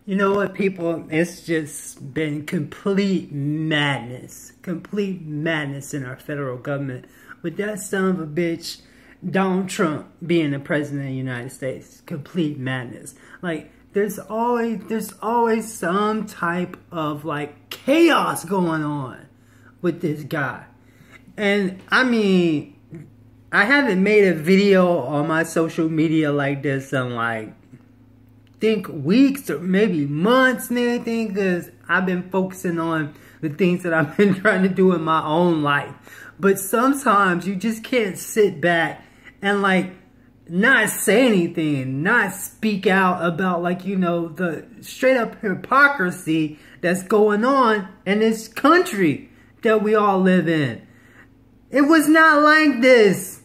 You know what, people? It's just been complete madness in our federal government with that son of a bitch, Donald Trump, being the president of the United States. Complete madness. Like, there's always some type of like chaos going on with this guy. And I mean, I haven't made a video on my social media like this in like, think weeks or maybe months and anything, because I've been focusing on the things that I've been trying to do in my own life. But sometimes you just can't sit back and like not say anything, not speak out about, like, you know, the straight up hypocrisy that's going on in this country that we all live in. It was not like this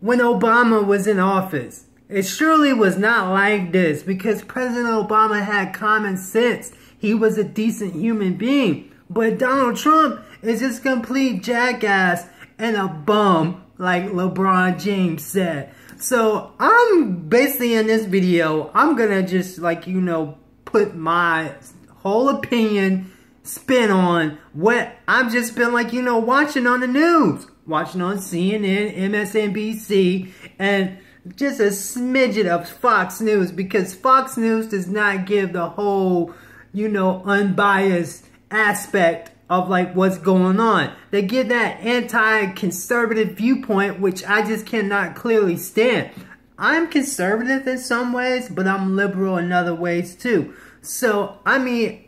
when Obama was in office. It surely was not like this because President Obama had common sense. He was a decent human being. But Donald Trump is just complete jackass and a bum, like LeBron James said. So I'm basically in this video, I'm gonna just, like, you know, put my whole opinion, spin on what I've just been, like, you know, watching on the news. Watching on CNN, MSNBC, and just a smidget of Fox News, because Fox News does not give the whole, you know, unbiased aspect of like what's going on. They give that anti-conservative viewpoint, which I just cannot clearly stand. I'm conservative in some ways, but I'm liberal in other ways too. So, I mean,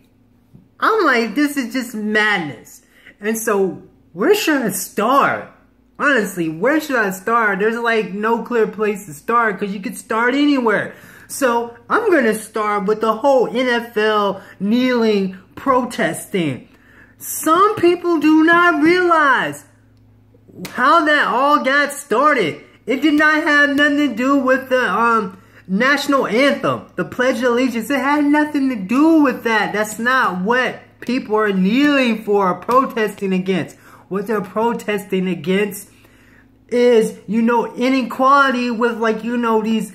I'm like, this is just madness. And so, where should I start? Honestly, where should I start? There's like no clear place to start because you could start anywhere. So I'm going to start with the whole NFL kneeling protest thing. Some people do not realize how that all got started. It did not have nothing to do with the national anthem, the Pledge of Allegiance. It had nothing to do with that. That's not what people are kneeling for, protesting against. What they're protesting against is, you know, inequality with, like, you know, these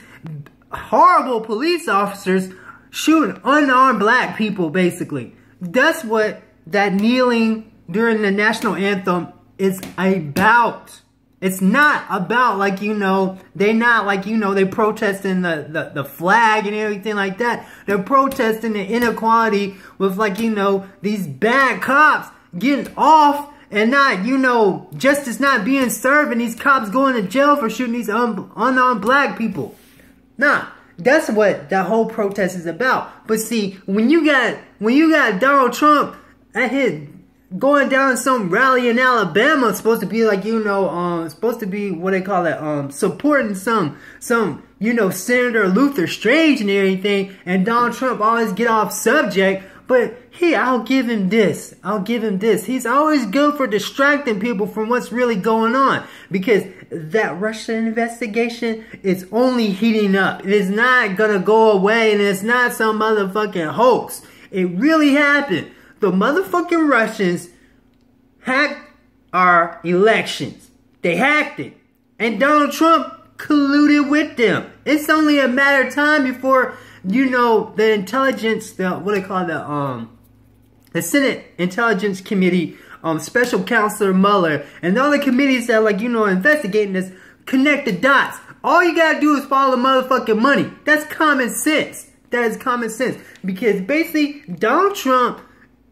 horrible police officers shooting unarmed black people, basically. That's what that kneeling during the national anthem is about. It's not about, like, you know, they're not, like, you know, they protesting the flag and everything like that. They're protesting the inequality with, like, you know, these bad cops getting off and not, you know, justice not being served and these cops going to jail for shooting these unarmed black people. Nah, that's what that whole protest is about. But see, when you got Donald Trump at his going down to some rally in Alabama, supposed to be like, you know, supposed to be what they call it, supporting some, you know, Senator Luther Strange and everything, and Donald Trump always get off subject. But here, I'll give him this. He's always good for distracting people from what's really going on. Because that Russia investigation is only heating up. It is not gonna go away, and it's not some motherfucking hoax. It really happened. The motherfucking Russians hacked our elections. They hacked it. And Donald Trump colluded with them. It's only a matter of time before, you know, the intelligence, the Senate Intelligence Committee, Special Counselor Mueller, and all the committees that, like, you know, are investigating this, connect the dots. All you gotta do is follow the motherfucking money. That's common sense. That is common sense. Because basically, Donald Trump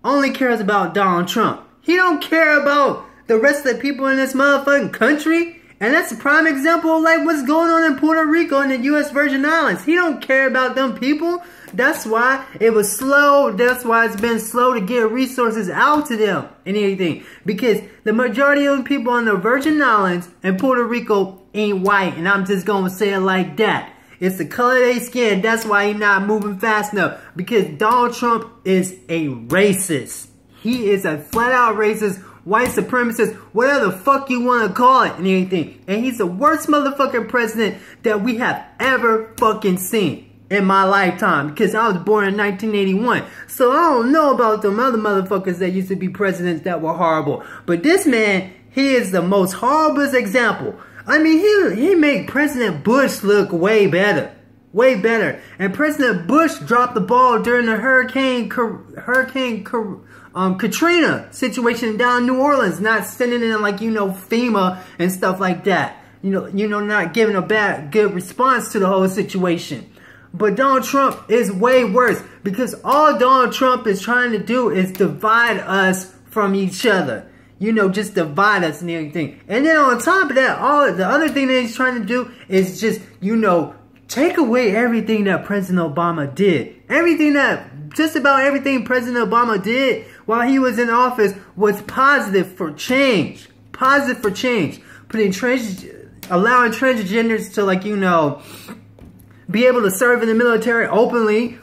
only cares about Donald Trump. He don't care about the rest of the people in this motherfucking country. And that's a prime example of, like, what's going on in Puerto Rico and the U.S. Virgin Islands. He don't care about them people. That's why it was slow. That's why it's been slow to get resources out to them and anything. Because the majority of the people on the Virgin Islands and Puerto Rico ain't white. And I'm just going to say it like that. It's the color of their skin. That's why he's not moving fast enough. Because Donald Trump is a racist. He is a flat-out racist, white supremacist, whatever the fuck you want to call it and anything. And he's the worst motherfucking president that we have ever fucking seen in my lifetime. Because I was born in 1981. So I don't know about them other motherfuckers that used to be presidents that were horrible. But this man, he is the most horrible example. I mean, he made President Bush look way better. Way better. And President Bush dropped the ball during the Hurricane Katrina situation down in New Orleans, not sending in like, you know, FEMA and stuff like that. You know, not giving a good response to the whole situation. But Donald Trump is way worse, because all Donald Trump is trying to do is divide us from each other. You know, just divide us and everything. And then on top of that, the other thing that he's trying to do is just, you know, take away everything that President Obama did. Just about everything President Obama did while he was in office was positive for change. Positive for change. Allowing transgenders to, like, you know, be able to serve in the military openly.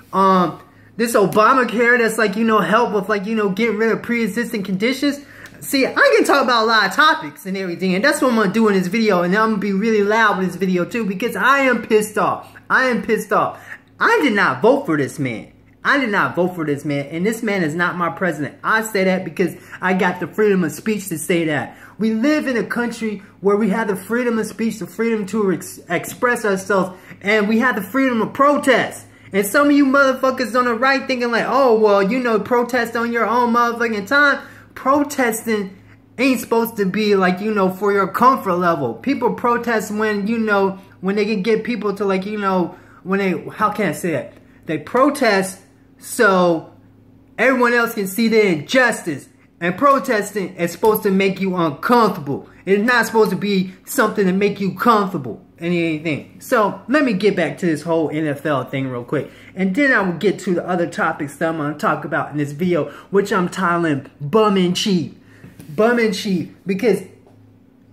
This Obamacare that's, like, you know, help with, like, you know, getting rid of pre-existing conditions. See, I can talk about a lot of topics and everything, and that's what I'm going to do in this video, and I'm going to be really loud with this video too, because I am pissed off. I am pissed off. I did not vote for this man. I did not vote for this man, and this man is not my president. I say that because I got the freedom of speech to say that. We live in a country where we have the freedom of speech, the freedom to express ourselves, and we have the freedom of protest. And some of you motherfuckers on the right thinking like, oh, well, you know, protest on your own motherfucking time. Protesting ain't supposed to be like, you know, for your comfort level. People protest when, you know, when they can get people to, like, you know, when they, how can I say it? They protest so everyone else can see the injustice. And protesting is supposed to make you uncomfortable. It's not supposed to be something to make you comfortable and anything. So let me get back to this whole NFL thing real quick. And then I will get to the other topics that I'm going to talk about in this video, which I'm titling Bum in Chief. Bum in Chief. Because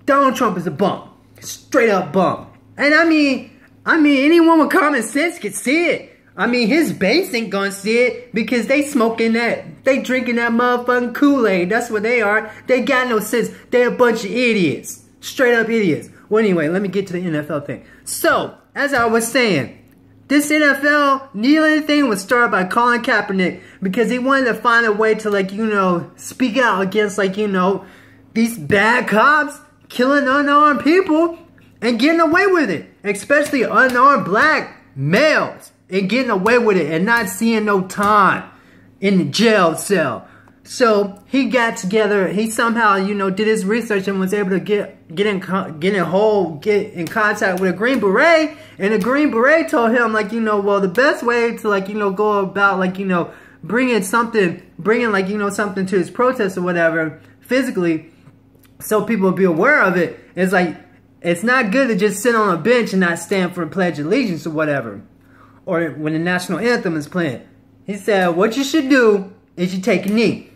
Donald Trump is a bum. Straight up bum. And I mean anyone with common sense can see it. I mean, his base ain't gonna see it because they smoking that, they drinking that motherfucking Kool-Aid. That's what they are. They got no sense. They a bunch of idiots. Straight up idiots. Well, anyway, let me get to the NFL thing. So, as I was saying, this NFL kneeling thing was started by Colin Kaepernick because he wanted to find a way to, like, you know, speak out against, like, you know, these bad cops killing unarmed people and getting away with it. Especially unarmed black males. And getting away with it and not seeing no time in the jail cell. So he got together. He somehow, you know, did his research and was able to get in contact with a Green Beret. And the Green Beret told him, like, you know, well, the best way to, like, you know, go about, like, you know, bringing like, you know, something to his protest or whatever physically, so people will be aware of it. Is like, it's not good to just sit on a bench and not stand for the Pledge of Allegiance or whatever. Or when the national anthem is playing. He said, what you should do is you take a knee.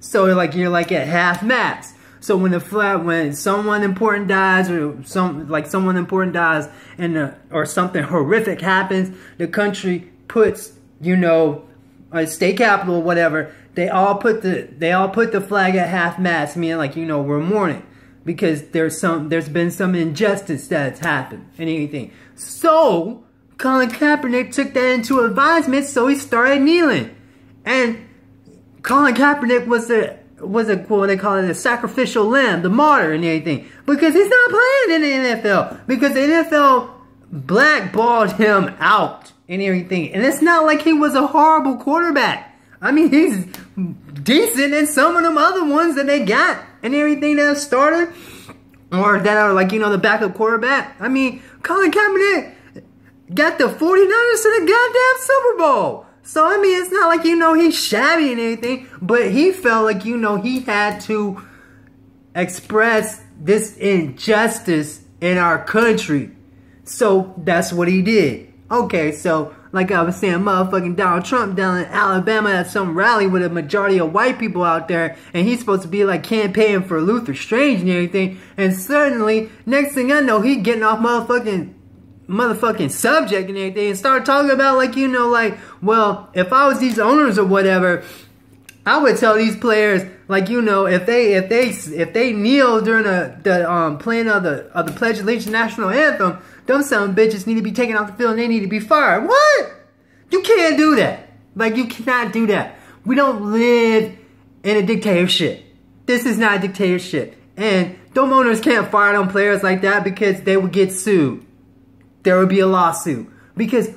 So like you're like at half mast. So when someone important dies or someone important dies and or something horrific happens, the country puts, you know, a state capital or whatever, they all put the flag at half mast, meaning, like, you know, we're mourning because there's been some injustice that's happened and anything. So Colin Kaepernick took that into advisement, so he started kneeling. And Colin Kaepernick was a what they call it, a sacrificial lamb, the martyr and everything. Because he's not playing in the NFL. Because the NFL blackballed him out and everything. And it's not like he was a horrible quarterback. I mean, he's decent in some of them other ones that they got and everything that started. Or that are, like, you know, the backup quarterback. I mean, Colin Kaepernick got the 49ers to the goddamn Super Bowl. So, I mean, it's not like, you know, he's shabby and anything. But he felt like, you know, he had to express this injustice in our country. So, that's what he did. Okay, so, like I was saying, motherfucking Donald Trump down in Alabama at some rally with a majority of white people out there. And he's supposed to be, like, campaigning for Luther Strange and everything. And suddenly, next thing I know, he getting off motherfucking subject and everything and start talking about, like, you know, like, well, if I was these owners or whatever, I would tell these players, like, you know, if they kneel during the playing of the Pledge of Allegiance national anthem, them some bitches need to be taken off the field and they need to be fired. What? You can't do that. Like, you cannot do that. We don't live in a dictatorship. This is not a dictatorship. And them owners can't fire them players like that because they would get sued. There would be a lawsuit. Because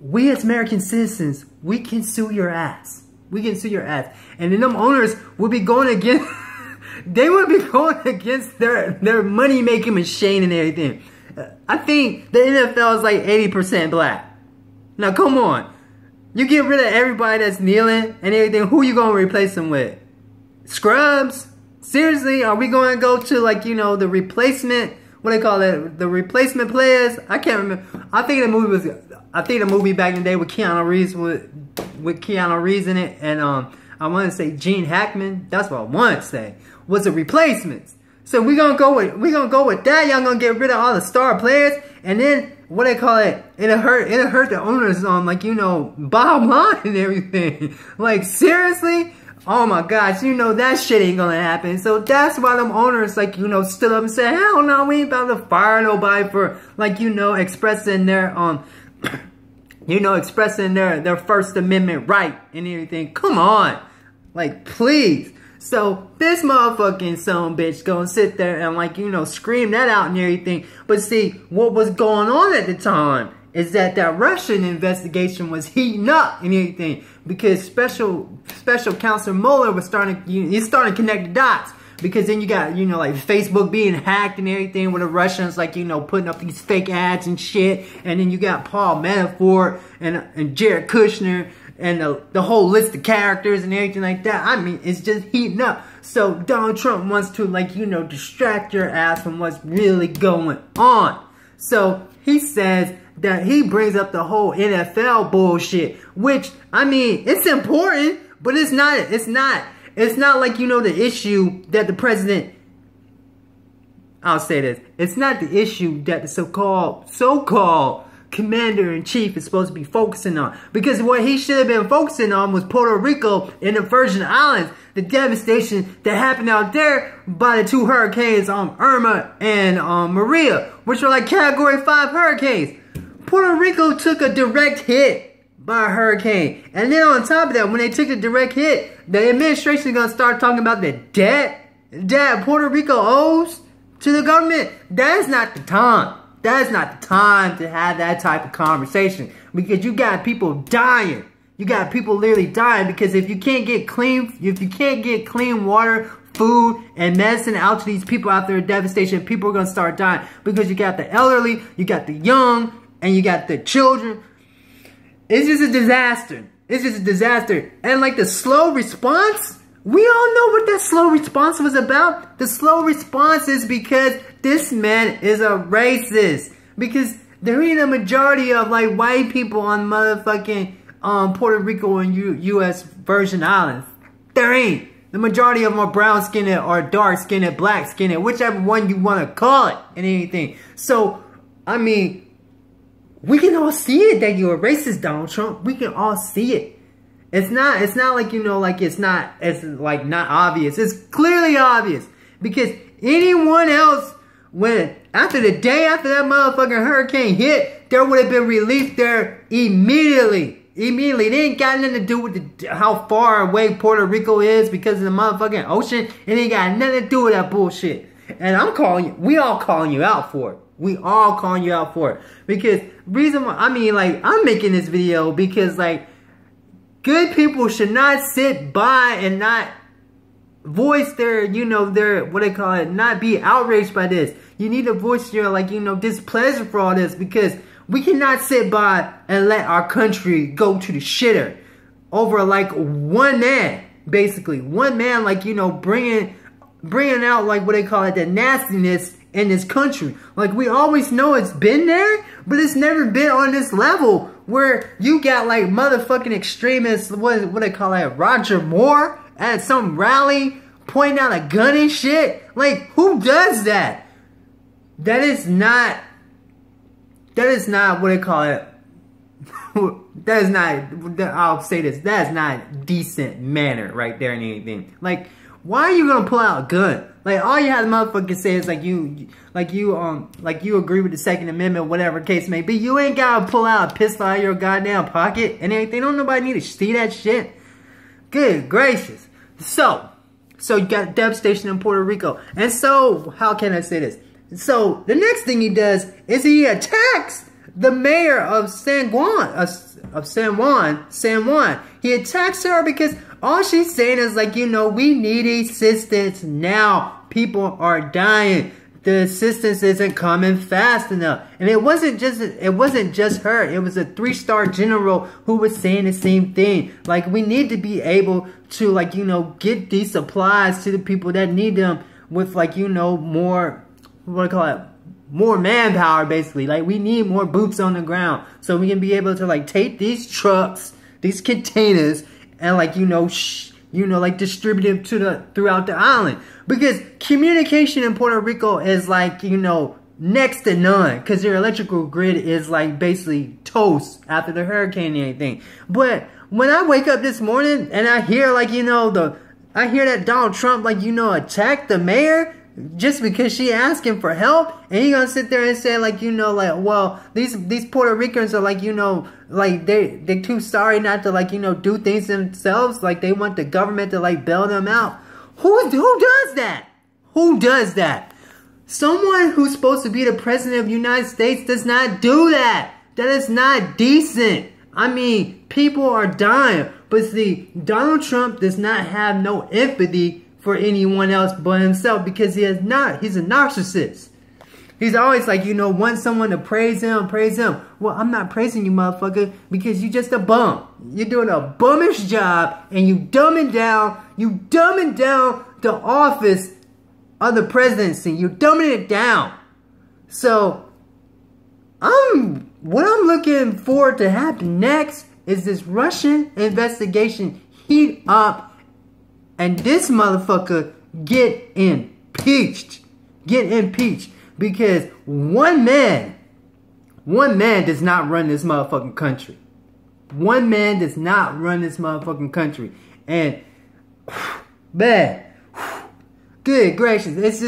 we as American citizens, we can sue your ass. We can sue your ass. And then them owners will be going against, they will be going against their money-making machine and everything. I think the NFL is like 80% black. Now, come on. You get rid of everybody that's kneeling and everything, who you going to replace them with? Scrubs? Seriously? Are we going to go to, like, you know, the replacement, what do they call it? The replacement players? I can't remember. I think the movie back in the day with Keanu Reeves, with Keanu Reeves in it, and I want to say Gene Hackman. That's what I want to say. Was the replacements. So we're gonna go with that. Y'all gonna get rid of all the star players, and then what they call it? It'll hurt the owners on, like, you know, bottom line and everything. Like, seriously? Oh my gosh, you know that shit ain't gonna happen. So that's why them owners, like, you know, stood up and said, hell no, we ain't about to fire nobody for, like, you know, expressing their you know, expressing their First Amendment right and everything. Come on. Like, please. So this motherfucking son bitch gonna sit there and, like, you know, scream that out and everything. But see, what was going on at the time is that Russian investigation was heating up and everything, because special counsel Mueller was starting to connect the dots. Because then you got, you know, like Facebook being hacked and everything with the Russians, like, you know, putting up these fake ads and shit. And then you got Paul Manafort and Jared Kushner and the whole list of characters and everything like that. I mean, it's just heating up. So Donald Trump wants to, like, you know, distract your ass from what's really going on. So he says that he brings up the whole NFL bullshit, which, I mean, it's important, but it's not like, you know, the issue that the president, I'll say this, it's not the issue that the so-called commander-in-chief is supposed to be focusing on. Because what he should have been focusing on was Puerto Rico and the Virgin Islands, the devastation that happened out there by the two hurricanes, Irma and Maria, which are like Category 5 hurricanes. Puerto Rico took a direct hit by a hurricane. And then on top of that, when they took the direct hit, the administration is going to start talking about the debt that Puerto Rico owes to the government. That is not the time. That is not the time to have that type of conversation. Because you got people dying. You got people literally dying because if you can't get clean water, food, and medicine out to these people after a devastation, people are going to start dying. Because you got the elderly, you got the young, and you got the children. It's just a disaster. It's just a disaster. And like the slow response, we all know what that slow response was about. The slow response is because this man is a racist. Because there ain't a majority of like white people on motherfucking Puerto Rico and U.S. Virgin Islands. There ain't. The majority of them are brown skinned or dark skinned, black skinned, whichever one you want to call it and anything. So, I mean, we can all see it that you're a racist, Donald Trump. We can all see it. It's not like, you know, like it's like not obvious. It's clearly obvious. Because anyone else, after the day after that motherfucking hurricane hit, there would have been relief there immediately. Immediately. It ain't got nothing to do with how far away Puerto Rico is because of the motherfucking ocean. It ain't got nothing to do with that bullshit. And we all calling you out for it. We all calling you out for it. Because reason why, I mean, like, I'm making this video because, like, good people should not sit by and not voice their, you know, their, what they call it, not be outraged by this. You need to voice your, like, you know, displeasure for all this because we cannot sit by and let our country go to the shitter over, like, one man, basically. One man, like, you know, bringing out, like, what they call it, the nastiness in this country. Like, we always know it's been there, but it's never been on this level where you got, like, motherfucking extremists, what they call it, Roger Moore at some rally pointing out a gun and shit. Like, who does that? That is not what they call it. That is not, I'll say this, that is not decent manner right there and anything. Like, why are you gonna pull out a gun? Like, all you have to motherfucking say is like you agree with the Second Amendment, whatever the case may be. You ain't gotta pull out a pistol out of your goddamn pocket and everything. Don't nobody need to see that shit. Good gracious. So you got devastation in Puerto Rico. And so, how can I say this? So, the next thing he does is he attacks the mayor of San Juan, he attacks her because all she's saying is like, you know, we need assistance now. People are dying. The assistance isn't coming fast enough. And it wasn't just her. It was a 3-star general who was saying the same thing. Like, we need to be able to, like, you know, get these supplies to the people that need them with, like, you know, more, what do you call it? More manpower, basically. Like, we need more boots on the ground so we can be able to, like, take these trucks, these containers, and, like, you know, like, distribute them to throughout the island. Because communication in Puerto Rico is, like, you know, next to none. Because their electrical grid is, like, basically toast after the hurricane and everything. But when I wake up this morning and I hear, like, you know, I hear that Donald Trump, like, you know, attacked the mayor just because she asked him for help, and he gonna sit there and say, like, you know, like, well, these Puerto Ricans are, like, you know, like, they're too sorry not to, like, you know, do things themselves. Like, they want the government to, like, bail them out. Who does that? Who does that? Someone who's supposed to be the president of the United States does not do that. That is not decent. I mean, people are dying. But see, Donald Trump does not have no empathy for anyone else but himself, because he's a narcissist. He's always like, you know, wants someone to praise him. Well, I'm not praising you, motherfucker, because you're just a bum. You're doing a bummish job, and you dumbing down the office of the presidency. You're dumbing it down. So, what I'm looking forward to happen next is this Russian investigation heat up, and this motherfucker get impeached. Because one man does not run this motherfucking country. One man does not run this motherfucking country. And, man, good gracious, it's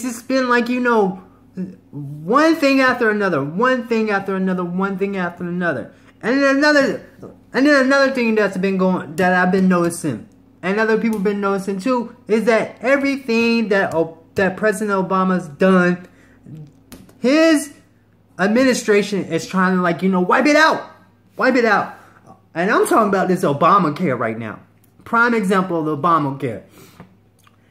just been like, you know, one thing after another. And then another thing that I've been noticing, and other people been noticing too, is that everything that President Obama's done, his administration is trying to, like, you know, wipe it out. And I'm talking about this Obamacare right now. Prime example of the Obamacare.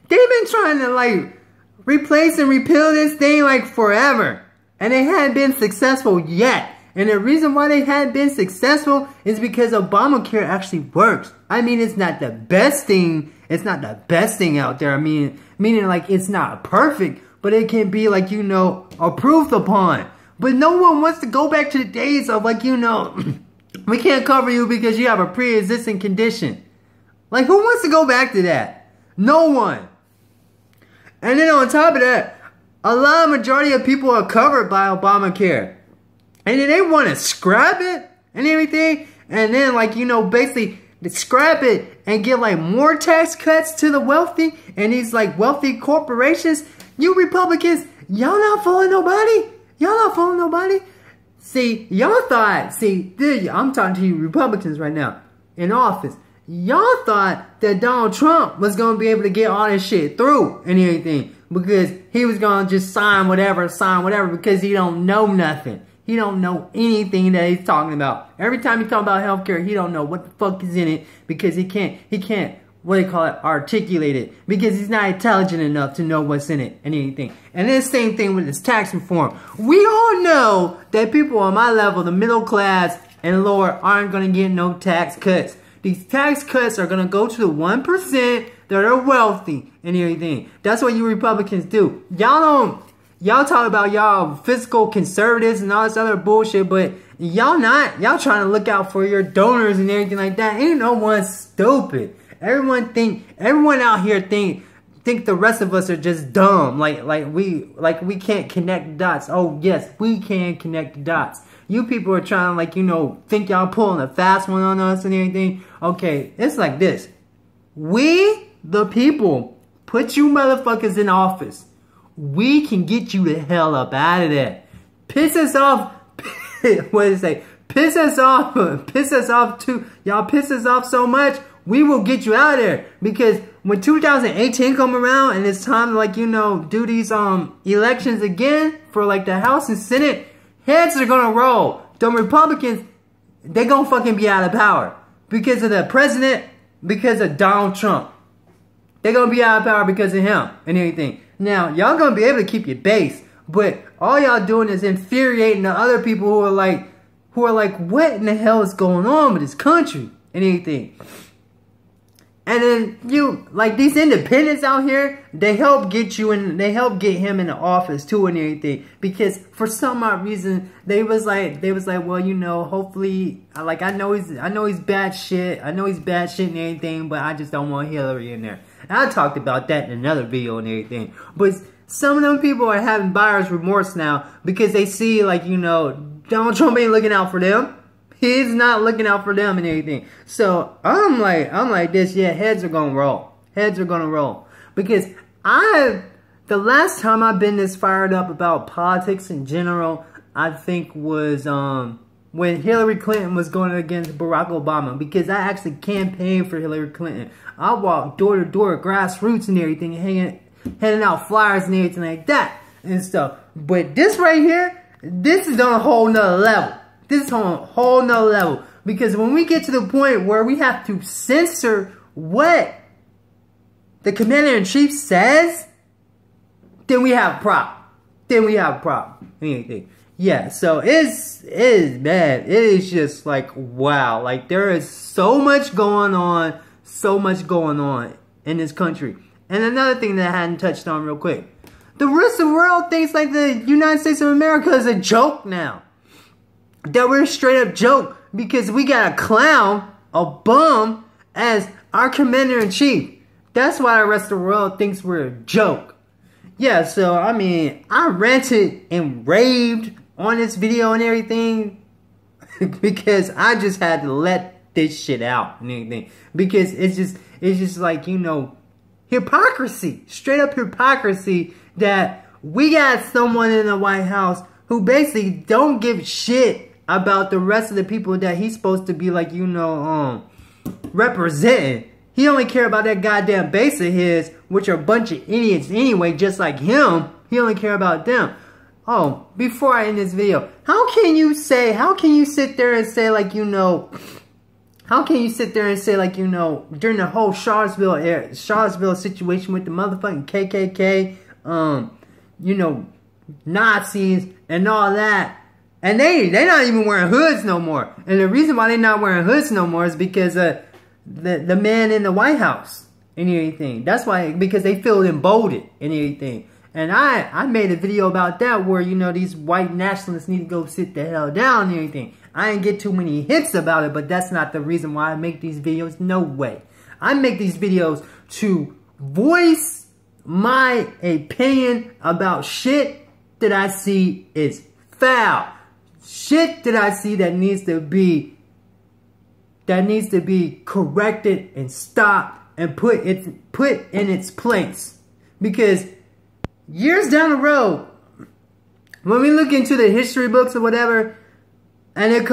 They've been trying to, like, replace and repeal this thing, like, forever. And they hadn't been successful yet. And the reason why they hadn't been successful is because Obamacare actually works. I mean, it's not the best thing. It's not the best thing out there. I mean, meaning, like, it's not perfect, but it can be, like, you know, approved upon. But no one wants to go back to the days of, like, you know, we can't cover you because you have a pre-existing condition. Like, who wants to go back to that? No one. And then on top of that, a majority of people are covered by Obamacare. And then they want to scrap it and everything. And then, like, you know, basically scrap it and give, like, more tax cuts to the wealthy and these, like, wealthy corporations. You Republicans, y'all not fooling nobody. See, y'all thought, I'm talking to you Republicans right now in office. Y'all thought that Donald Trump was going to be able to get all this shit through and everything, because he was going to just sign whatever, because he don't know nothing. He don't know anything that he's talking about. Every time he talk about healthcare, he don't know what the fuck is in it, because he can't, what do you call it, articulate it, because he's not intelligent enough to know what's in it and anything. And then same thing with this tax reform. We all know that people on my level, the middle class and lower, aren't going to get no tax cuts. These tax cuts are going to go to the 1% that are wealthy and everything. That's what you Republicans do. Y'all talk about y'all fiscal conservatives and all this other bullshit, but y'all trying to look out for your donors and everything like that. Ain't no one stupid. Everyone out here think the rest of us are just dumb. Like we can't connect the dots. Oh yes, we can connect the dots. You people are trying to, like, you know, think y'all pulling a fast one on us and everything. Okay, it's like this. We, the people, put you motherfuckers in office. We can get you the hell up out of there. Piss us off. What did it say? Piss us off. Piss us off too. Y'all piss us off so much, we will get you out of there. Because when 2018 come around and it's time to, like, you know, do these elections again for, like, the House and Senate, Heads are gonna roll. The Republicans, they gonna fucking be out of power. Because of the president, because of Donald Trump. They're gonna be out of power because of him and everything. Now, y'all gonna be able to keep your base, but all y'all doing is infuriating the other people who are like, what in the hell is going on with this country and everything. And then you, like these independents out here, they help get you in, they help get him in the office too and everything. Because for some odd reason, they was like, well, you know, hopefully, like I know he's bad shit. I know he's bad shit and everything, but I just don't want Hillary in there. And I talked about that in another video and everything. But some of them people are having buyer's remorse now because they see, like, you know, Donald Trump ain't looking out for them. He's not looking out for them and everything. So I'm like this, yeah, heads are gonna roll. Heads are gonna roll. Because the last time I've been this fired up about politics in general, I think was when Hillary Clinton was going against Barack Obama. Because I actually campaigned for Hillary Clinton. I walked door to door, grassroots and everything, handing out flyers and everything like that and stuff. But this right here, this is on a whole nother level. This is on a whole nother level. Because when we get to the point where we have to censor what the commander-in-chief says, then we have a problem. Then we have a problem. Anything. Yeah, so it is bad. It is just like, wow. Like, there is so much going on. So much going on in this country. And another thing that I hadn't touched on real quick. The rest of the world thinks like the United States of America is a joke now. That we're a straight up joke because we got a clown, a bum, as our commander-in-chief. That's why the rest of the world thinks we're a joke. Yeah, so, I mean, I ranted and raved on this video and everything because I just had to let this shit out and everything. Because it's just like, you know, hypocrisy. Straight up hypocrisy that we got someone in the White House who basically don't give shit about the rest of the people that he's supposed to be, like, you know, representing. He only care about that goddamn base of his, which are a bunch of idiots anyway, just like him. He only care about them. Oh, before I end this video, how can you sit there and say, like, you know, during the whole Charlottesville situation with the motherfucking KKK, you know, Nazis and all that, and they not even wearing hoods no more. And the reason why they not wearing hoods no more is because the man in the White House and everything. That's why, because they feel emboldened and everything. And I made a video about that where, you know, these white nationalists need to go sit the hell down and everything. I didn't get too many hits about it, but that's not the reason why I make these videos. No way. I make these videos to voice my opinion about shit that I see is foul. Shit that I see that needs to be corrected and stopped and put in its place. Because years down the road, when we look into the history books or whatever, and it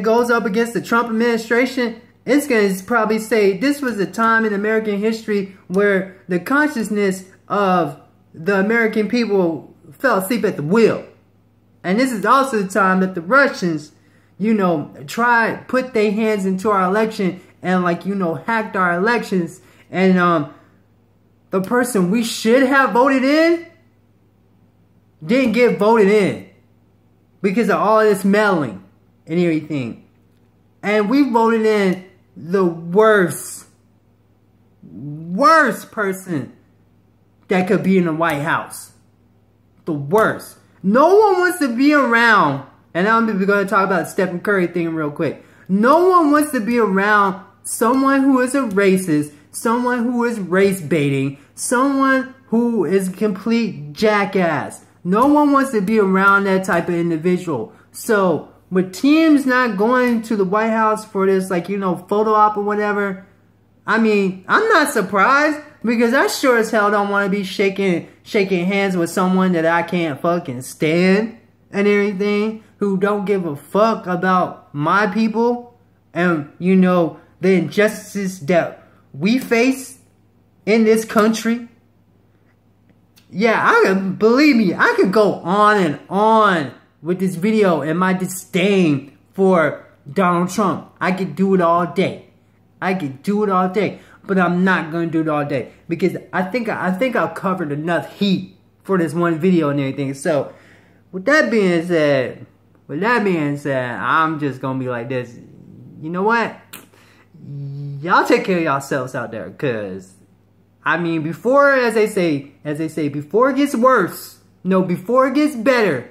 goes up against the Trump administration, it's going to probably say this was a time in American history where the consciousness of the American people fell asleep at the wheel. And this is also the time that the Russians, you know, put their hands into our election and, like, you know, hacked our elections. And the person we should have voted in didn't get voted in because of all this meddling and everything. And we voted in the worst person that could be in the White House. The worst. No one wants to be around, and I'm going to talk about the Stephen Curry thing real quick. No one wants to be around someone who is a racist, someone who is race baiting, someone who is a complete jackass. No one wants to be around that type of individual. So, with teams not going to the White House for this, like, you know, photo op or whatever, I mean, I'm not surprised because I sure as hell don't want to be shaking hands with someone that I can't fucking stand and everything, who don't give a fuck about my people and, you know, the injustices that we face in this country. Yeah, believe me, I could go on and on with this video and my disdain for Donald Trump. I could do it all day. I could do it all day. But I'm not going to do it all day. Because I think I've covered enough heat for this one video and everything. So, with that being said, I'm just going to be like this. You know what? Y'all take care of yourselves out there. Because, I mean, before, as they say, before it gets worse, no, before it gets better,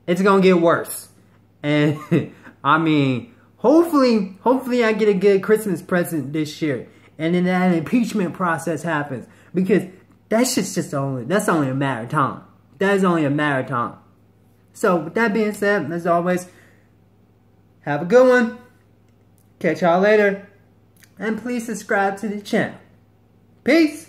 it's going to get worse. And, I mean, hopefully I get a good Christmas present this year. And then that impeachment process happens. Because that's only a matter of time. That is only a matter of time. So, with that being said, as always, have a good one. Catch y'all later. And please subscribe to the channel. Peace.